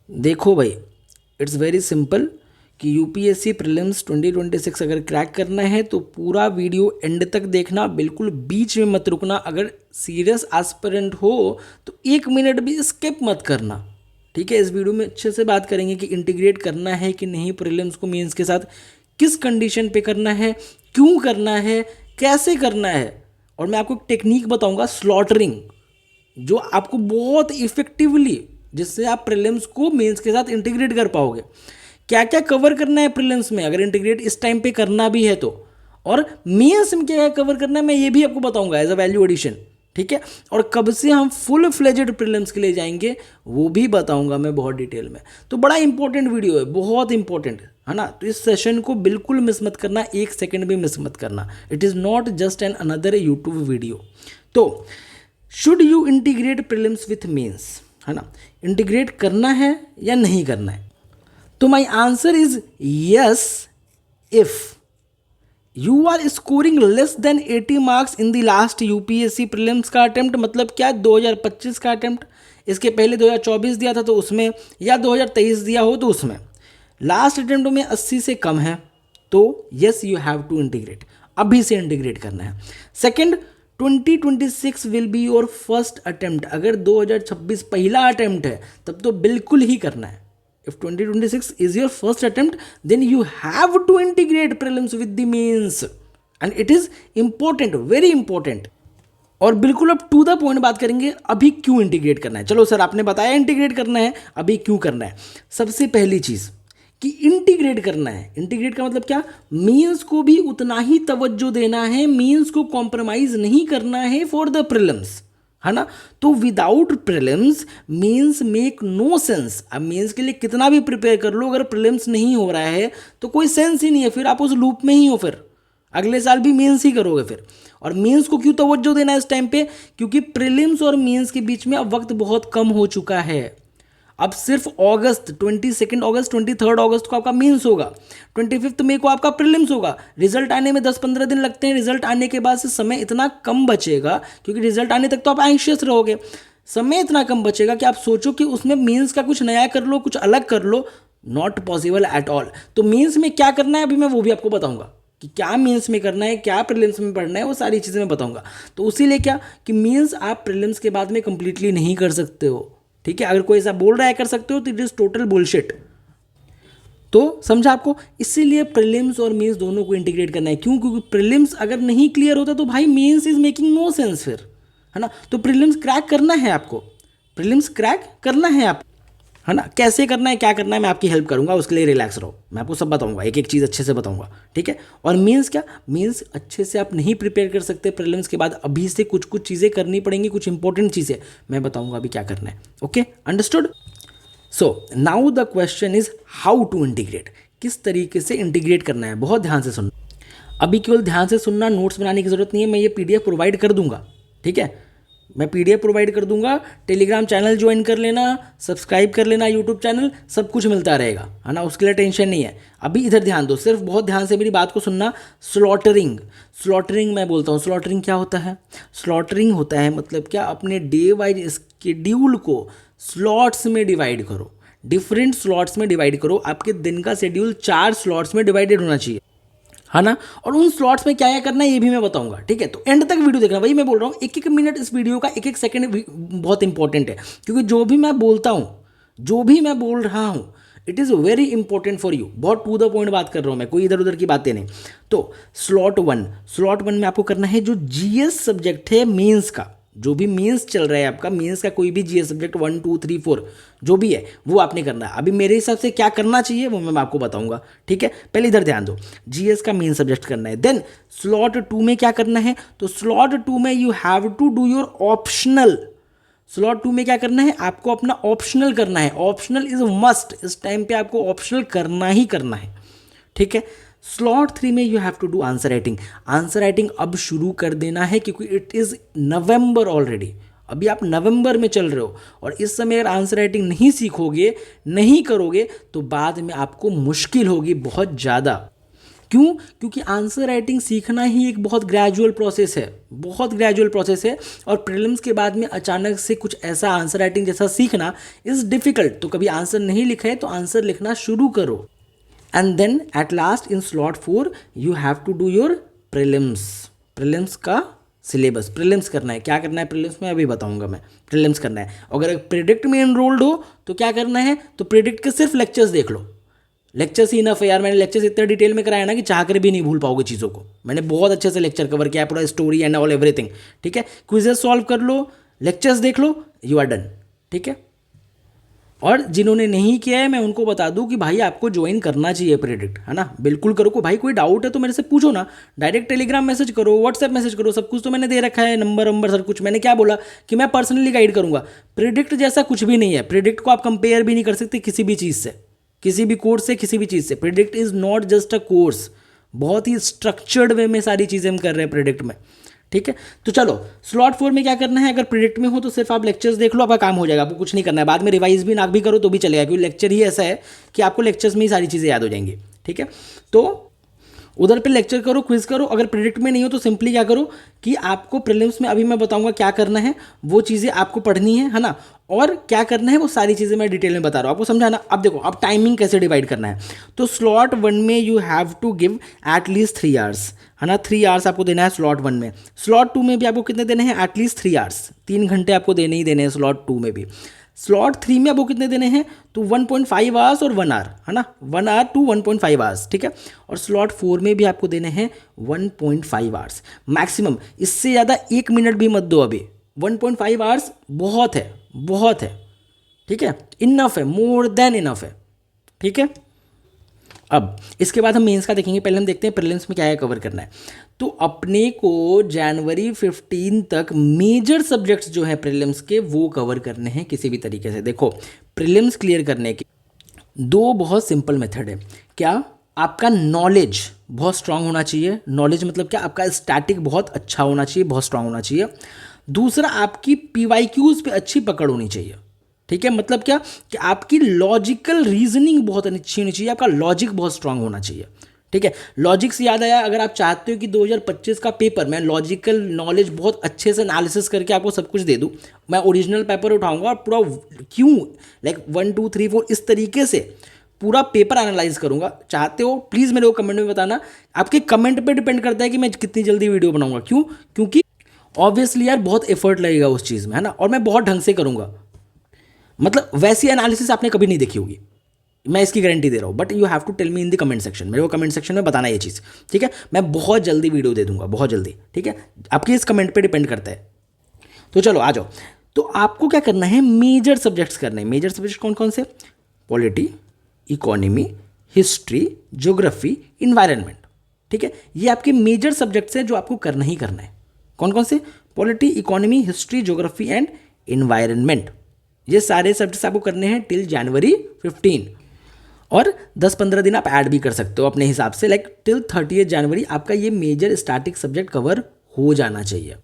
देखो भाई, it's very simple कि यूपीएससी प्रीलिम्स 2026 अगर क्रैक करना है तो पूरा वीडियो एंड तक देखना, बिल्कुल बीच में मत रुकना। अगर सीरियस एस्पिरेंट हो तो 1 मिनट भी स्किप मत करना, ठीक है। इस वीडियो में अच्छे से बात करेंगे कि इंटीग्रेट करना है कि नहीं प्रीलिम्स को मेंस के साथ, किस कंडीशन पे करना है, क्यों करना है, कैसे करना है। और मैं आपको एक टेक्निक बताऊंगा, स्लॉटरिंग, जो आपको बहुत इफेक्टिवली, जिससे आप प्रीलिम्स को मेंस के साथ इंटीग्रेट कर पाओगे। क्या क्या कवर करना है प्रीलिम्स में अगर इंटीग्रेट इस टाइम पे करना भी है तो, और मेंस में क्या क्या कवर करना है मैं ये भी आपको बताऊंगा एज अ वैल्यू एडिशन, ठीक है। और कब से हम फुल फ्लेजेड प्रीलिम्स के लिए जाएंगे वो भी बताऊंगा मैं बहुत डिटेल में। तो बड़ा इंपॉर्टेंट वीडियो है, बहुत इंपॉर्टेंट है ना। तो इस सेशन को बिल्कुल मिस मत करना, 1 सेकंड भी मिस मत करना। It is not just an another YouTube video. तो should you integrate prelims with mains, है ना, इंटीग्रेट करना है या नहीं करना है? तो my answer is yes if you are scoring less than 80 marks in the last UPSC prelims का अटेम्प्ट। मतलब क्या, 2025 का अटेम्प्ट, इसके पहले 2024 दिया था तो उसमें, या 2023 दिया हो तो उसमें, लास्ट अटेम्प्ट में 80 से कम है तो yes you have to integrate, अभी से इंटीग्रेट करना है। Second, 2026 will be your first attempt. अगर 2026 पहला अटेम्प्ट है तब तो बिल्कुल ही करना है। If 2026 is your first attempt, then you have to integrate prelims with the mains, and it is important, very important। और बिल्कुल अब टू द पॉइंट बात करेंगे, अभी क्यों इंटीग्रेट करना है। चलो सर आपने बताया इंटीग्रेट करना है, अभी क्यों करना है। सबसे पहली चीज कि इंटीग्रेट करना है, इंटीग्रेट का मतलब क्या, मीन्स को भी उतना ही तवज्जो देना है, मीन्स को कॉम्प्रोमाइज नहीं करना है फॉर द प्रीलिम्स, है ना। तो without prelims mains make no sense. अब मीन्स के लिए कितना भी प्रिपेयर कर लो, अगर प्रीलिम्स नहीं हो रहा है तो कोई सेंस ही नहीं है, फिर आप उस लूप में ही हो, फिर अगले साल भी मेंस ही करोगे फिर। और मेंस को क्यों तवज्जो देना है इस टाइम पे, क्योंकि प्रीलिम्स और मेंस के बीच में अब वक्त बहुत कम हो चुका है। अब सिर्फ अगस्त, 22 अगस्त 23 अगस्त को आपका मेंस होगा, 25 मई को आपका प्रीलिम्स होगा। रिजल्ट आने में 10-15 दिन लगते हैं। रिजल्ट आने के बाद से समय इतना कम बचेगा, क्योंकि रिजल्ट आने तक तो आप एंशियस रहोगे, समय इतना कम बचेगा कि आप सोचो कि उसमें मेंस का कुछ नया कर लो, कुछ अलग कर लो, नॉट पॉसिबल एट ऑल। तो मेंस में क्या करना है अभी मैं वो भी आपको बताऊंगा कि क्या मेंस में करना है, क्या प्रीलिम्स में पढ़ना है, वो सारी चीज़ें मैं बताऊंगा। तो उसीलिए क्या कि मेंस आप प्रीलिम्स के बाद में कंप्लीटली नहीं कर सकते हो, ठीक है। अगर कोई ऐसा बोल रहा है कर सकते हो तो इट इज़ टोटल बुलशिट। तो समझा आपको, इसीलिए प्रीलिम्स और मेंस दोनों को इंटीग्रेट करना है। क्यों? क्योंकि प्रीलिम्स अगर नहीं क्लियर होता तो भाई mains is making no sense फिर, है ना। तो प्रीलिम्स क्रैक करना है आपको, प्रीलिम्स क्रैक करना है आप, है ना। कैसे करना है, क्या करना है, मैं आपकी हेल्प करूंगा, उसके लिए रिलैक्स रहो, मैं आपको सब बताऊंगा, एक एक चीज़ अच्छे से बताऊंगा, ठीक है। और मीन्स क्या, मीन्स अच्छे से आप नहीं प्रिपेयर कर सकते प्रीलिम्स के बाद, अभी से कुछ कुछ चीज़ें करनी पड़ेंगी, कुछ इंपॉर्टेंट चीज़ें मैं बताऊंगा अभी क्या करना है। Okay, understood. So now the question is how to integrate, किस तरीके से इंटीग्रेट करना है। बहुत ध्यान से सुनना, अभी केवल ध्यान से सुनना, नोट्स बनाने की जरूरत नहीं है। मैं ये पीडीएफ प्रोवाइड कर दूंगा, ठीक है, मैं पीडीएफ प्रोवाइड कर दूंगा। टेलीग्राम चैनल ज्वाइन कर लेना, सब्सक्राइब कर लेना, यूट्यूब चैनल, सब कुछ मिलता रहेगा, है ना, उसके लिए टेंशन नहीं है। अभी इधर ध्यान दो, सिर्फ बहुत ध्यान से मेरी बात को सुनना। स्लॉटरिंग, स्लॉटरिंग मैं बोलता हूँ, स्लॉटरिंग क्या होता है? स्लॉटरिंग होता है मतलब क्या, अपने डे वाइज स्केड्यूल को स्लॉट्स में डिवाइड करो, डिफरेंट स्लॉट्स में डिवाइड करो। आपके दिन का शेड्यूल 4 स्लॉट्स में डिवाइडेड होना चाहिए, है ना। और उन स्लॉट्स में क्या क्या करना है ये भी मैं बताऊंगा, ठीक है। तो एंड तक वीडियो देखना, वही मैं बोल रहा हूँ, एक एक मिनट इस वीडियो का, एक एक सेकंड बहुत इंपॉर्टेंट है, क्योंकि जो भी मैं बोलता हूँ, जो भी मैं बोल रहा हूँ, it is very important for you. बहुत टू द पॉइंट बात कर रहा हूँ मैं, कोई इधर उधर की बातें नहीं। तो स्लॉट 1 में आपको करना है जो जीएस सब्जेक्ट है मेंस का, जो भी मेंस चल रहा है आपका, मेंस का कोई भी जीएस सब्जेक्ट 1 2 3 4 जो भी है वो आपने करना है। अभी मेरे हिसाब से क्या करना चाहिए वो मैं आपको बताऊंगा, ठीक है। पहले इधर ध्यान दो, जीएस का मेन सब्जेक्ट करना है। देन स्लॉट 2 में क्या करना है, तो स्लॉट 2 में you have to do your optional. Slot 2 में क्या करना है, आपको अपना ऑप्शनल करना है। ऑप्शनल इज मस्ट, इस टाइम पे आपको ऑप्शनल करना ही करना है, ठीक है। स्लॉट 3 में you have to do answer writing. Answer writing अब शुरू कर देना है, क्योंकि इट इज़ नवंबर ऑलरेडी, अभी आप नवंबर में चल रहे हो, और इस समय अगर आंसर राइटिंग नहीं सीखोगे, नहीं करोगे, तो बाद में आपको मुश्किल होगी बहुत ज़्यादा। क्यों? क्योंकि आंसर राइटिंग सीखना ही एक बहुत ग्रेजुअल प्रोसेस है, बहुत ग्रेजुअल प्रोसेस है। और प्रीलिम्स के बाद में अचानक से कुछ ऐसा आंसर राइटिंग जैसा सीखना इज़ डिफ़िकल्ट। तो कभी आंसर नहीं लिखा है तो आंसर लिखना शुरू करो। And then at last in slot 4 you have to do your prelims. Prelims का सिलेबस, प्रीलिम्स करना है। क्या करना है प्रीलिम्स में अभी बताऊंगा मैं। प्रीलिम्स करना है। अगर प्रेडिक्ट में एनरोल्ड हो तो क्या करना है, तो प्रेडिक्ट के सिर्फ लेक्चर्स देख लो। लेक्चर्स ही इनफ है यार। मैंने लेक्चर्स इतना डिटेल में कराया ना कि चाह कर भी नहीं भूल पाओगे चीज़ों को। मैंने बहुत अच्छे से लेक्चर कवर किया है, पूरा स्टोरी एंड ऑल एवरीथिंग। ठीक है, क्विजेस सॉल्व कर लो, लेक्चर्स देख लो, यू आर डन। ठीक है, और जिन्होंने नहीं किया है मैं उनको बता दूं कि भाई आपको ज्वाइन करना चाहिए प्रेडिक्ट, है ना। बिल्कुल करो। को भाई कोई डाउट है तो मेरे से पूछो ना, डायरेक्ट टेलीग्राम मैसेज करो, व्हाट्सएप मैसेज करो, सब कुछ तो मैंने दे रखा है, नंबर सब कुछ। मैंने क्या बोला कि मैं पर्सनली गाइड करूंगा। प्रेडिक्ट जैसा कुछ भी नहीं है। प्रेडिक्ट को आप कंपेयर भी नहीं कर सकते किसी भी चीज़ से, किसी भी कोर्स से, किसी भी चीज़ से। Predict is not just a course. बहुत ही स्ट्रक्चर्ड वे में सारी चीज़ें हम कर रहे हैं प्रेडिक्ट में। ठीक है, तो चलो स्लॉट 4 में क्या करना है। अगर प्रेडिक्ट में हो तो सिर्फ आप लेक्चर्स देख लो, आपका काम हो जाएगा, आपको कुछ नहीं करना है। बाद में रिवाइज भी ना भी करो तो भी चलेगा, क्योंकि लेक्चर ही ऐसा है कि आपको लेक्चर्स में ही सारी चीज़ें याद हो जाएंगी। ठीक है, तो उधर पे लेक्चर करो, क्विज करो। अगर प्रेडिक्ट में नहीं हो तो सिंपली क्या करो कि आपको प्रीलिम्स में, अभी मैं बताऊंगा क्या करना है, वो चीज़ें आपको पढ़नी है ना। और क्या करना है वो सारी चीज़ें मैं डिटेल में बता रहा हूँ आपको, समझाना। अब देखो, अब टाइमिंग कैसे डिवाइड करना है। तो स्लॉट 1 में you have to give at least 3 hours, है ना। 3 आवर्स आपको देना है स्लॉट 1 में। स्लॉट 2 में भी आपको कितने देने हैं, एटलीस्ट 3 आवर्स, 3 घंटे आपको देने ही देने हैं स्लॉट 2 में भी। स्लॉट 3 में आपको कितने देने हैं, तो 1.5 आवर्स और 1 आवर, है ना। 1 आवर टू 1.5 आवर्स। ठीक है, और स्लॉट 4 में भी आपको देने हैं 1.5 आवर्स मैक्सिमम। इससे ज़्यादा 1 मिनट भी मत दो अभी। 1.5 आवर्स बहुत है, बहुत है। ठीक है, इनफ है, मोर देन इनफ है। ठीक है, अब इसके बाद हम मेंस का देखेंगे। पहले हम देखते हैं प्रीलिम्स में क्या है कवर करना है। तो अपने को जनवरी 15 तक मेजर सब्जेक्ट्स जो है प्रीलिम्स के वो कवर करने हैं किसी भी तरीके से। देखो, प्रीलिम्स क्लियर करने के 2 बहुत सिंपल मेथड है। क्या? आपका नॉलेज बहुत स्ट्रांग होना चाहिए। नॉलेज मतलब क्या? आपका स्टैटिक बहुत अच्छा होना चाहिए, बहुत स्ट्रांग होना चाहिए। दूसरा, आपकी PYQs पे अच्छी पकड़ होनी चाहिए। ठीक है, मतलब क्या कि आपकी लॉजिकल रीजनिंग बहुत अच्छी होनी चाहिए, आपका लॉजिक बहुत स्ट्रांग होना चाहिए। ठीक है, लॉजिक से याद आया, अगर आप चाहते हो कि 2025 का पेपर मैं लॉजिकल नॉलेज बहुत अच्छे से एनालिसिस करके आपको सब कुछ दे दूं, मैं ओरिजिनल पेपर उठाऊंगा और पूरा क्यों 1 2 3 4 इस तरीके से पूरा पेपर एनालाइज करूंगा। चाहते हो प्लीज़ मेरे को कमेंट में बताना। आपके कमेंट पे डिपेंड करता है कि मैं कितनी जल्दी वीडियो बनाऊंगा। क्यों? क्योंकि ऑब्वियसली यार बहुत एफर्ट लगेगा उस चीज़ में, है ना। और मैं बहुत ढंग से करूंगा, मतलब वैसी एनालिसिस आपने कभी नहीं देखी होगी, मैं इसकी गारंटी दे रहा हूँ। But you have to tell me in the comment section, मेरे को कमेंट सेक्शन में बताना ये चीज़। ठीक है, मैं बहुत जल्दी वीडियो दे दूंगा, बहुत जल्दी। ठीक है, आपके इस कमेंट पे डिपेंड करता है। तो चलो आ जाओ। तो आपको क्या करना है, मेजर सब्जेक्ट्स करने हैं। मेजर सब्जेक्ट कौन कौन से? Polity, economy, history, geography, environment. ठीक है, ये आपके मेजर सब्जेक्ट्स हैं जो आपको करना ही करना है। कौन कौन से? Polity, economy, history, geography and environment. ये सारे सब्जेक्ट्स आपको करने हैं टिल जनवरी 15। और 10-15 दिन आप ऐड भी कर सकते हो अपने हिसाब से, लाइक टिल 30 जनवरी आपका ये मेजर स्टैटिक सब्जेक्ट कवर हो जाना चाहिए।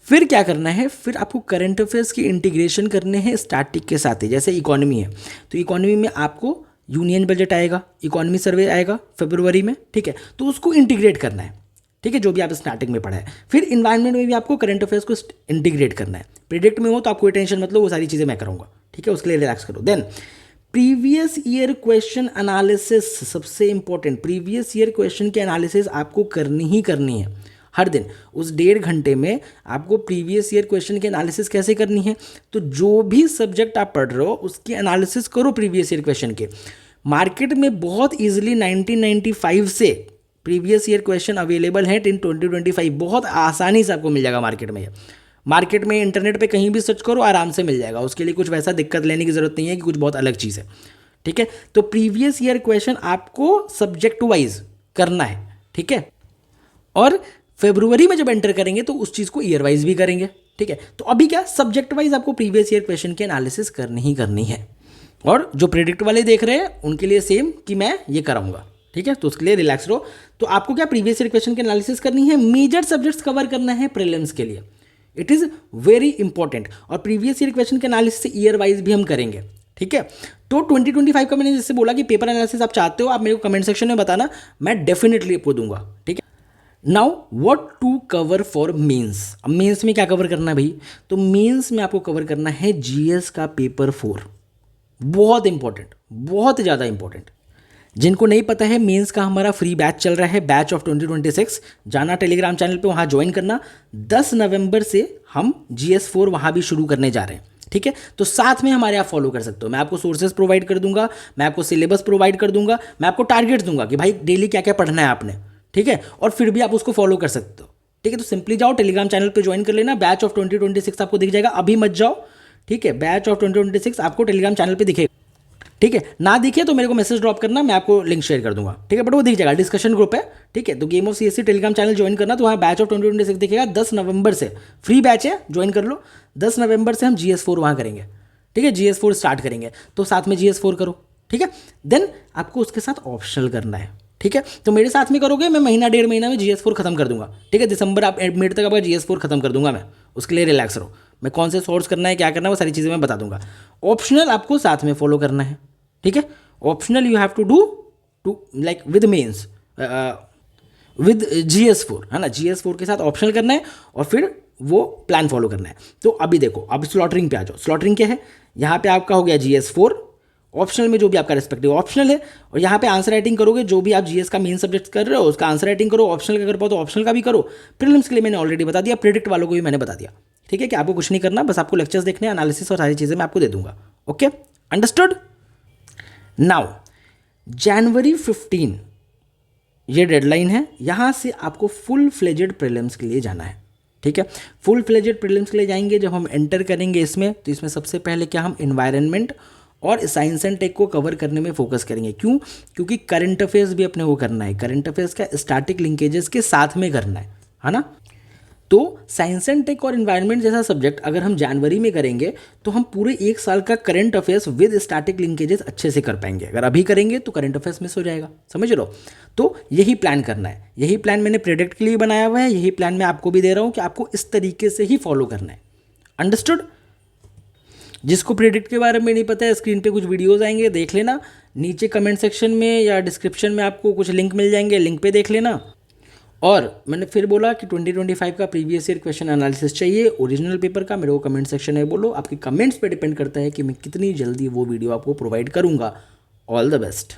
फिर क्या करना है, फिर आपको करंट अफेयर्स की इंटीग्रेशन करने हैं स्टैटिक के साथ ही। जैसे इकोनॉमी है तो इकोनॉमी में आपको यूनियन बजट आएगा, इकोनॉमी सर्वे आएगा फरवरी में। ठीक है, तो उसको इंटीग्रेट करना है। ठीक है, जो भी आप स्टार्टिंग में पढ़ा है। फिर इन्वायरमेंट में भी आपको करंट अफेयर्स को इंटीग्रेट करना है। प्रेडिक्ट में हो तो आप कोई टेंशन मत लो, वो सारी चीज़ें मैं करूँगा। ठीक है, उसके लिए रिलैक्स करो। Then previous year question analysis, सबसे इंपॉर्टेंट। प्रीवियस ईयर क्वेश्चन की एनालिसिस आपको करनी ही करनी है हर दिन। उस 1.5 घंटे में आपको प्रीवियस ईयर क्वेश्चन की एनालिसिस कैसे करनी है, तो जो भी सब्जेक्ट आप पढ़ रहे हो उसकी एनालिसिस करो प्रीवियस ईयर क्वेश्चन के। मार्केट में बहुत ईजिली 1995 से प्रीवियस ईयर क्वेश्चन अवेलेबल है इन 2025, बहुत आसानी से आपको मिल जाएगा मार्केट में। मार्केट में इंटरनेट पे कहीं भी सर्च करो, आराम से मिल जाएगा। उसके लिए कुछ वैसा दिक्कत लेने की ज़रूरत नहीं है कि कुछ बहुत अलग चीज़ है। ठीक है, तो प्रीवियस ईयर क्वेश्चन आपको सब्जेक्ट वाइज करना है। ठीक है, और फरवरी में जब एंटर करेंगे तो उस चीज़ को ईयर वाइज भी करेंगे। ठीक है, तो अभी क्या सब्जेक्ट वाइज आपको प्रीवियस ईयर क्वेश्चन की एनालिसिस करनी ही करनी है। और जो प्रेडिक्ट वाले देख रहे हैं उनके लिए सेम कि मैं ये कराऊंगा। ठीक है, तो उसके लिए रिलैक्स रहो। तो आपको क्या प्रीवियस ईयर क्वेश्चन की एनालिसिस करनी है, मेजर सब्जेक्ट्स कवर करना है प्रीलिम्स के लिए। It is very important. और प्रीवियस ईयर क्वेश्चन के एनालिसिस ईयर वाइज भी हम करेंगे। ठीक है। तो 2025 का मैंने जैसे बोला कि पेपर एनालिसिस आप चाहते हो, आप मेरे को कमेंट सेक्शन में बताना, मैं डेफिनेटली आपको दूंगा, ठीक है। Now what to cover for mains. अब मेंस में क्या कवर करना है भाई, तो मेंस में आपको कवर करना है जीएस का पेपर 4, बहुत इंपॉर्टेंट, बहुत ज़्यादा इंपॉर्टेंट। जिनको नहीं पता है, मेंस का हमारा फ्री बैच चल रहा है, बैच ऑफ 2026, जाना टेलीग्राम चैनल पे, वहाँ ज्वाइन करना। 10 नवंबर से हम GS4 वहाँ भी शुरू करने जा रहे हैं, ठीक है। तो साथ में हमारे आप फॉलो कर सकते हो, मैं आपको सोर्सेज प्रोवाइड कर दूंगा, मैं आपको सिलेबस प्रोवाइड कर दूंगा, मैं आपको टारगेट्स दूंगा कि भाई डेली क्या क्या पढ़ना है आपने, ठीक है, और फिर भी आप उसको फॉलो कर सकते हो, ठीक है। तो सिंपली जाओ टेलीग्राम चैनल पर ज्वाइन कर लेना, बैच ऑफ 2026 आपको दिख जाएगा, अभी मत जाओ, ठीक है। बैच ऑफ 2026 आपको टेलीग्राम चैनल पर दिखेगा, ठीक है। ना दिखे तो मेरे को मैसेज ड्रॉप करना, मैं आपको लिंक शेयर कर दूंगा, ठीक है, बट वो दिख जाएगा, डिस्कशन ग्रुप है, ठीक है। तो game of CSC Telegram channel join करना, तो वहाँ बैच ऑफ 2026 दिखेगा। 10 नवंबर से फ्री बैच है, ज्वाइन कर लो। 10 नवंबर से हम GS4 वहाँ करेंगे, ठीक है, GS4 स्टार्ट करेंगे, तो साथ में GS4 करो, ठीक है। देन आपको उसके साथ ऑप्शनल करना है, ठीक है। तो मेरे साथ में करोगे, मैं महीना 1.5 महीना में GS4 खत्म कर दूंगा, ठीक है। दिसंबर आप मिड तक आपका GS4 खत्म कर दूंगा मैं, उसके लिए रिलैक्स रहो। मैं कौन से सोर्स करना है, क्या करना है, वो सारी चीज़ें मैं बता दूंगा। ऑप्शनल आपको साथ में फॉलो करना है, ठीक है। Optional you have to do to like with mains with GS4, है ना, GS4 के साथ ऑप्शनल करना है और फिर वो प्लान फॉलो करना है। तो अभी देखो, अब स्लॉटरिंग पे आ जाओ। स्लॉटरिंग क्या है, यहाँ पे आपका हो गया GS4, ऑप्शनल में जो भी आपका रिस्पेक्टिव ऑप्शनल है, और यहाँ पे आंसर राइटिंग करोगे, जो भी आप GS का मेन सब्जेक्ट कर रहे हो उसका आंसर राइटिंग करो। ऑप्शनल का कर पाओ तो ऑप्शनल का भी करो। प्रीलिम्स के लिए मैंने ऑलरेडी बता दिया, प्रेडिक्ट वालों को भी मैंने बता दिया, ठीक है, कि आपको कुछ नहीं करना, बस आपको लेक्चर्स देखने, एनालिसिस और सारी चीज़ें मैं आपको दे दूंगा। Okay, understood. नाउ जनवरी 15 ये डेडलाइन है, यहाँ से आपको फुल फ्लेजेड प्रीलिम्स के लिए जाना है, ठीक है। फुल फ्लेजेड प्रीलिम्स के लिए जाएंगे, जब हम एंटर करेंगे इसमें, तो इसमें सबसे पहले क्या हम इन्वायरमेंट और साइंस एंड टेक को कवर करने में फोकस करेंगे। क्यों? क्योंकि करंट अफेयर्स भी अपने को करना है। करंट अफेयर्स का स्टैटिक लिंकेजेस के साथ में करना है ना। तो साइंस एंड टेक और इन्वायरमेंट जैसा सब्जेक्ट अगर हम जनवरी में करेंगे तो हम पूरे 1 साल का current affairs with static linkages अच्छे से कर पाएंगे। अगर अभी करेंगे तो करंट अफेयर्स मिस हो जाएगा, समझ लो। तो यही प्लान करना है, यही प्लान मैंने प्रेडिक्ट के लिए बनाया हुआ है, यही प्लान मैं आपको भी दे रहा हूँ कि आपको इस तरीके से ही फॉलो करना है। अंडरस्टूड। जिसको प्रेडिक्ट के बारे में नहीं पता है, स्क्रीन पे कुछ वीडियोस आएंगे, देख लेना। नीचे कमेंट सेक्शन में या डिस्क्रिप्शन में आपको कुछ लिंक मिल जाएंगे, लिंक पे देख लेना। और मैंने फिर बोला कि 2025 का प्रीवियस ईयर क्वेश्चन एनालिसिस चाहिए ओरिजिनल पेपर का, मेरे को कमेंट सेक्शन में बोलो। आपके कमेंट्स पे डिपेंड करता है कि मैं कितनी जल्दी वो वीडियो आपको प्रोवाइड करूँगा। All the best.